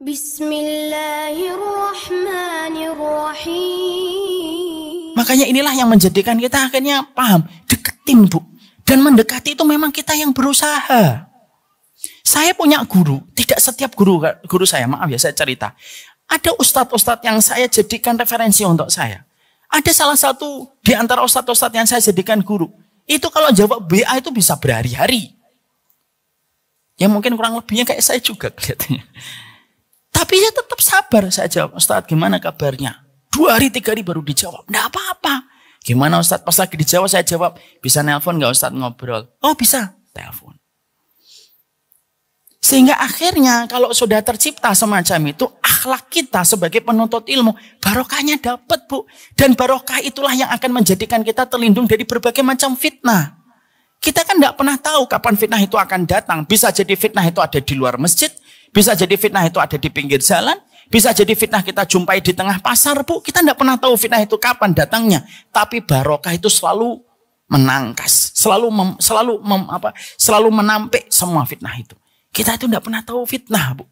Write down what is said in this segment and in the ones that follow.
Bismillahirrahmanirrahim. Makanya inilah yang menjadikan kita akhirnya paham, deketin Bu. Dan mendekati itu memang kita yang berusaha. Saya punya guru, tidak setiap guru saya, maaf ya saya cerita. Ada ustadz-ustadz yang saya jadikan referensi untuk saya. Ada salah satu di antara ustadz-ustadz yang saya jadikan guru. Itu kalau jawab BA itu bisa berhari-hari. Ya mungkin kurang lebihnya kayak saya juga kelihatannya. Tapi ya tetap sabar. Saya jawab, Ustadz gimana kabarnya? 2 hari 3 hari baru dijawab. Nggak apa-apa. Gimana Ustadz? Pas lagi dijawab saya jawab, bisa nelpon nggak Ustadz ngobrol? Oh bisa, telepon. Sehingga akhirnya kalau sudah tercipta semacam itu, akhlak kita sebagai penuntut ilmu, barokahnya dapat Bu. Dan barokah itulah yang akan menjadikan kita terlindung dari berbagai macam fitnah. Kita kan tidak pernah tahu kapan fitnah itu akan datang. Bisa jadi fitnah itu ada di luar masjid, bisa jadi fitnah itu ada di pinggir jalan, bisa jadi fitnah kita jumpai di tengah pasar Bu. Kita tidak pernah tahu fitnah itu kapan datangnya. Tapi barokah itu selalu menangkas, selalu menampik semua fitnah itu. Kita itu tidak pernah tahu fitnah Bu.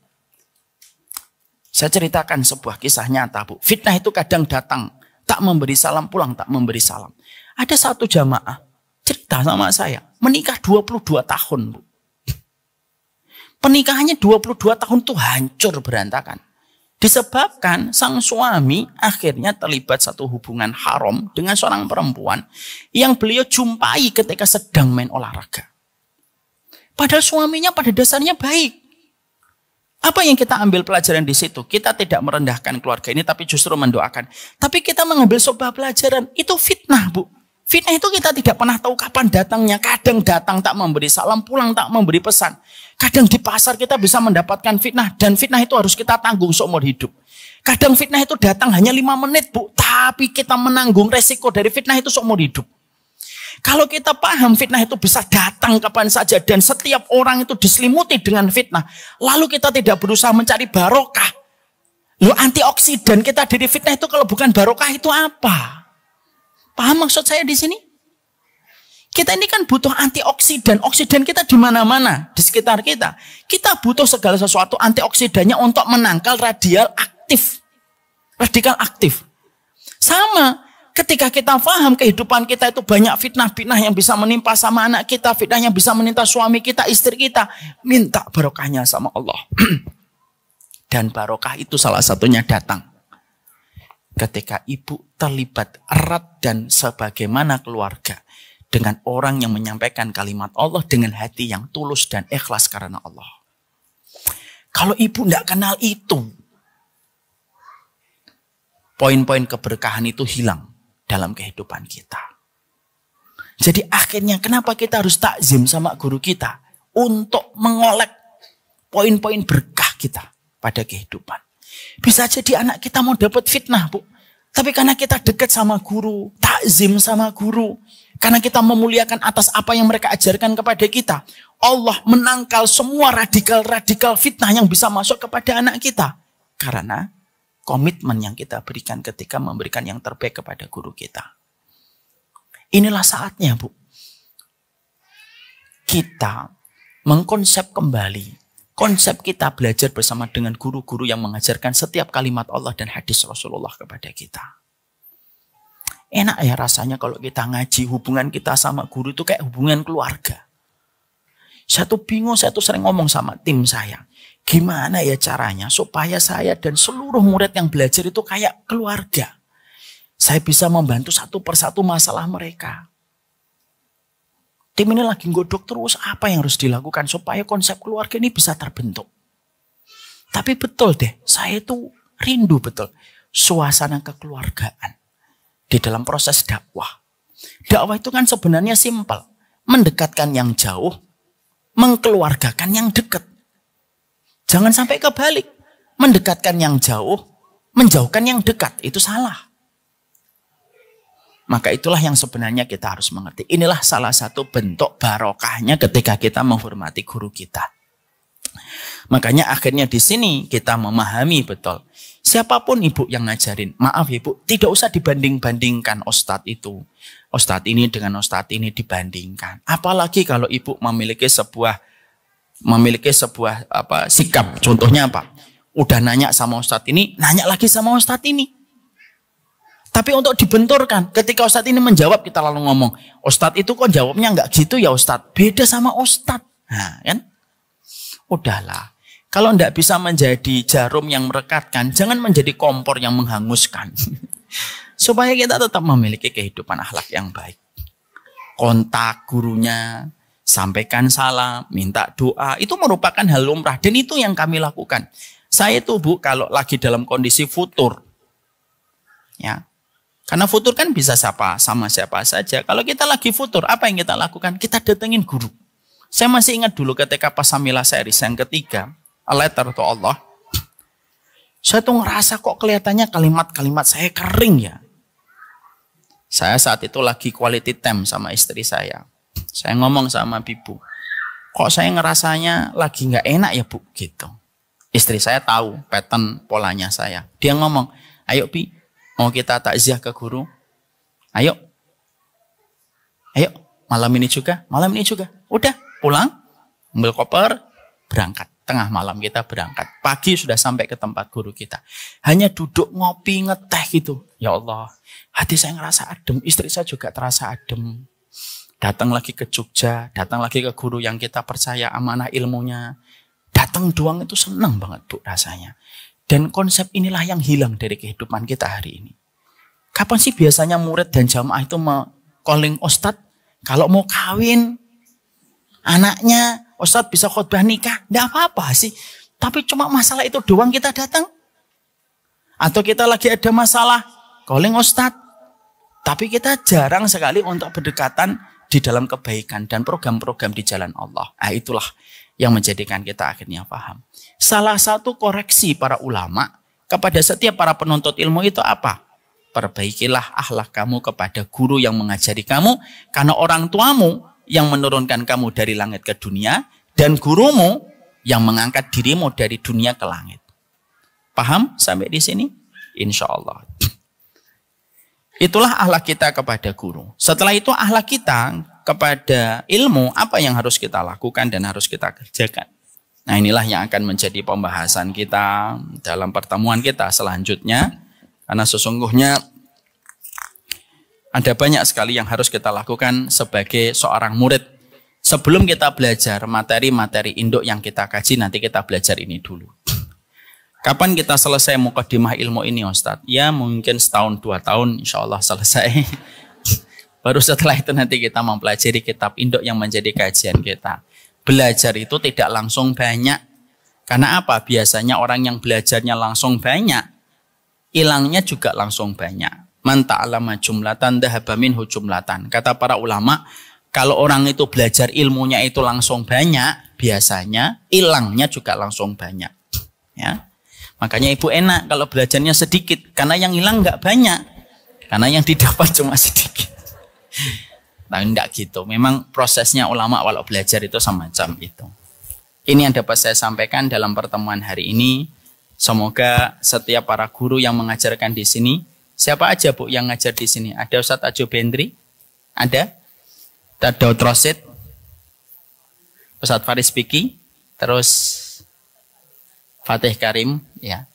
Saya ceritakan sebuah kisah nyata Bu. Fitnah itu kadang datang, tak memberi salam, pulang tak memberi salam. Ada satu jamaah cerita sama saya, menikah 22 tahun Bu. Pernikahannya 22 tahun tuh hancur berantakan. Disebabkan sang suami akhirnya terlibat satu hubungan haram dengan seorang perempuan yang beliau jumpai ketika sedang main olahraga. Padahal suaminya pada dasarnya baik. Apa yang kita ambil pelajaran di situ? Kita tidak merendahkan keluarga ini tapi justru mendoakan. Tapi kita mengambil sebuah pelajaran, itu fitnah Bu. Fitnah itu kita tidak pernah tahu kapan datangnya. Kadang datang tak memberi salam, pulang tak memberi pesan. Kadang di pasar kita bisa mendapatkan fitnah. Dan fitnah itu harus kita tanggung seumur hidup. Kadang fitnah itu datang hanya 5 menit Bu. Tapi kita menanggung resiko dari fitnah itu seumur hidup. Kalau kita paham fitnah itu bisa datang kapan saja. Dan setiap orang itu diselimuti dengan fitnah. Lalu kita tidak berusaha mencari barokah. Loh, antioksidan kita dari fitnah itu kalau bukan barokah itu apa? Paham maksud saya di sini? Kita ini kan butuh antioksidan. Oksidan kita di mana-mana, di sekitar kita. Kita butuh segala sesuatu antioksidannya untuk menangkal radikal aktif. Radikal aktif. Sama, ketika kita paham kehidupan kita itu banyak fitnah-fitnah yang bisa menimpa sama anak kita, fitnah yang bisa menimpa suami kita, istri kita. Minta barokahnya sama Allah. Dan barokah itu salah satunya datang ketika ibu terlibat erat dan sebagaimana keluarga dengan orang yang menyampaikan kalimat Allah dengan hati yang tulus dan ikhlas karena Allah. Kalau ibu tidak kenal itu, poin-poin keberkahan itu hilang dalam kehidupan kita. Jadi akhirnya kenapa kita harus takzim sama guru kita? Untuk mengolek poin-poin berkah kita pada kehidupan. Bisa jadi anak kita mau dapat fitnah Bu. Tapi karena kita dekat sama guru, takzim sama guru. Karena kita memuliakan atas apa yang mereka ajarkan kepada kita. Allah menangkal semua radikal fitnah yang bisa masuk kepada anak kita. Karena komitmen yang kita berikan ketika memberikan yang terbaik kepada guru kita. Inilah saatnya Bu. Kita mengkonsep kembali. Konsep kita belajar bersama dengan guru-guru yang mengajarkan setiap kalimat Allah dan hadis Rasulullah kepada kita. Enak ya rasanya kalau kita ngaji, hubungan kita sama guru itu kayak hubungan keluarga. Saya tuh bingung, saya tuh sering ngomong sama tim saya. Gimana ya caranya supaya saya dan seluruh murid yang belajar itu kayak keluarga. Saya bisa membantu satu persatu masalah mereka. Tim ini lagi nggodok terus apa yang harus dilakukan supaya konsep keluarga ini bisa terbentuk. Tapi betul deh, saya itu rindu betul suasana kekeluargaan di dalam proses dakwah. Dakwah itu kan sebenarnya simpel. Mendekatkan yang jauh, mengkeluargakan yang dekat. Jangan sampai kebalik. Mendekatkan yang jauh, menjauhkan yang dekat. Itu salah. Maka itulah yang sebenarnya kita harus mengerti. Inilah salah satu bentuk barokahnya ketika kita menghormati guru kita. Makanya akhirnya di sini kita memahami betul. Siapapun ibu yang ngajarin, maaf ibu, tidak usah dibanding-bandingkan ustadz itu. Ustadz ini dengan ustadz ini dibandingkan. Apalagi kalau ibu memiliki sebuah sikap. Contohnya apa? Udah nanya sama Ustadz ini, nanya lagi sama Ustadz ini. Tapi untuk dibenturkan, ketika Ustadz ini menjawab, kita lalu ngomong, Ustadz itu kok jawabnya nggak gitu ya Ustadz, beda sama Ustadz. Nah kan, udahlah. Kalau nggak bisa menjadi jarum yang merekatkan, jangan menjadi kompor yang menghanguskan. Supaya kita tetap memiliki kehidupan akhlak yang baik. Kontak gurunya, sampaikan salam, minta doa, itu merupakan hal lumrah. Dan itu yang kami lakukan. Saya tuh Bu, kalau lagi dalam kondisi futur, ya, karena futur kan bisa sama siapa saja. Kalau kita lagi futur, apa yang kita lakukan? Kita datengin guru. Saya masih ingat dulu ketika pas Samila series yang ketiga, A Letter to Allah, saya tuh ngerasa kok kelihatannya kalimat-kalimat saya kering ya. Saya saat itu lagi quality time sama istri saya. Saya ngomong sama Bibu, kok saya ngerasanya lagi nggak enak ya Bu, gitu. Istri saya tahu pattern polanya saya. Dia ngomong, ayo Bi, mau kita takziah ke guru? Ayo, malam ini juga. Udah, pulang, ambil koper, berangkat. Tengah malam kita berangkat. Pagi sudah sampai ke tempat guru kita. Hanya duduk ngopi, ngeteh gitu. Ya Allah, hati saya ngerasa adem. Istri saya juga terasa adem. Datang lagi ke Jogja, datang lagi ke guru yang kita percaya amanah ilmunya. Datang doang itu senang banget Bu rasanya. Dan konsep inilah yang hilang dari kehidupan kita hari ini. Kapan sih biasanya murid dan jamaah itu calling Ustadz? Kalau mau kawin, anaknya, Ustadz bisa khutbah nikah, enggak apa-apa sih. Tapi cuma masalah itu doang kita datang. Atau kita lagi ada masalah, calling Ustadz. Tapi kita jarang sekali untuk berdekatan di dalam kebaikan dan program-program di jalan Allah. Nah, itulah yang menjadikan kita akhirnya paham. Salah satu koreksi para ulama kepada setiap para penuntut ilmu itu apa? Perbaikilah akhlak kamu kepada guru yang mengajari kamu, karena orang tuamu yang menurunkan kamu dari langit ke dunia, dan gurumu yang mengangkat dirimu dari dunia ke langit. Paham sampai di sini? Insya Allah. Itulah akhlak kita kepada guru. Setelah itu akhlak kita kepada ilmu, apa yang harus kita lakukan dan harus kita kerjakan. Nah, inilah yang akan menjadi pembahasan kita dalam pertemuan kita selanjutnya. Karena sesungguhnya ada banyak sekali yang harus kita lakukan sebagai seorang murid. Sebelum kita belajar materi-materi induk yang kita kaji, nanti kita belajar ini dulu. Kapan kita selesai mukadimah ilmu ini Ustadz? Ya mungkin setahun 2 tahun insya Allah selesai. Baru setelah itu nanti kita mempelajari kitab induk yang menjadi kajian kita. Belajar itu tidak langsung banyak. Karena apa? Biasanya orang yang belajarnya langsung banyak, hilangnya juga langsung banyak. Man ta'alama jumlatan dhahaba minhu jumlatan. Kata para ulama, kalau orang itu belajar ilmunya itu langsung banyak, biasanya hilangnya juga langsung banyak. Ya. Makanya ibu enak kalau belajarnya sedikit, karena yang hilang nggak banyak, karena yang didapat cuma sedikit. Nah, enggak gitu. Memang prosesnya ulama walau belajar itu semacam itu. Ini yang dapat saya sampaikan dalam pertemuan hari ini. Semoga setiap para guru yang mengajarkan di sini, siapa aja Bu yang ngajar di sini? Ada Ustadz Ajo Bendri? Ada? Ustadz Daud Rosid? Ustadz Faris Piki? Terus Fatih Karim? Ya.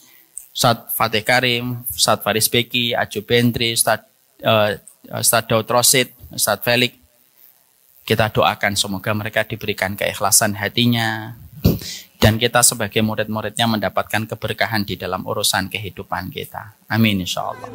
Ustadz Fatih Karim, Ustadz Faris Piki, Ajo Bendri, Ustadz Daud Rosid, Ustadz Felix. Kita doakan semoga mereka diberikan keikhlasan hatinya. Dan kita sebagai murid-muridnya mendapatkan keberkahan di dalam urusan kehidupan kita. Amin insyaAllah.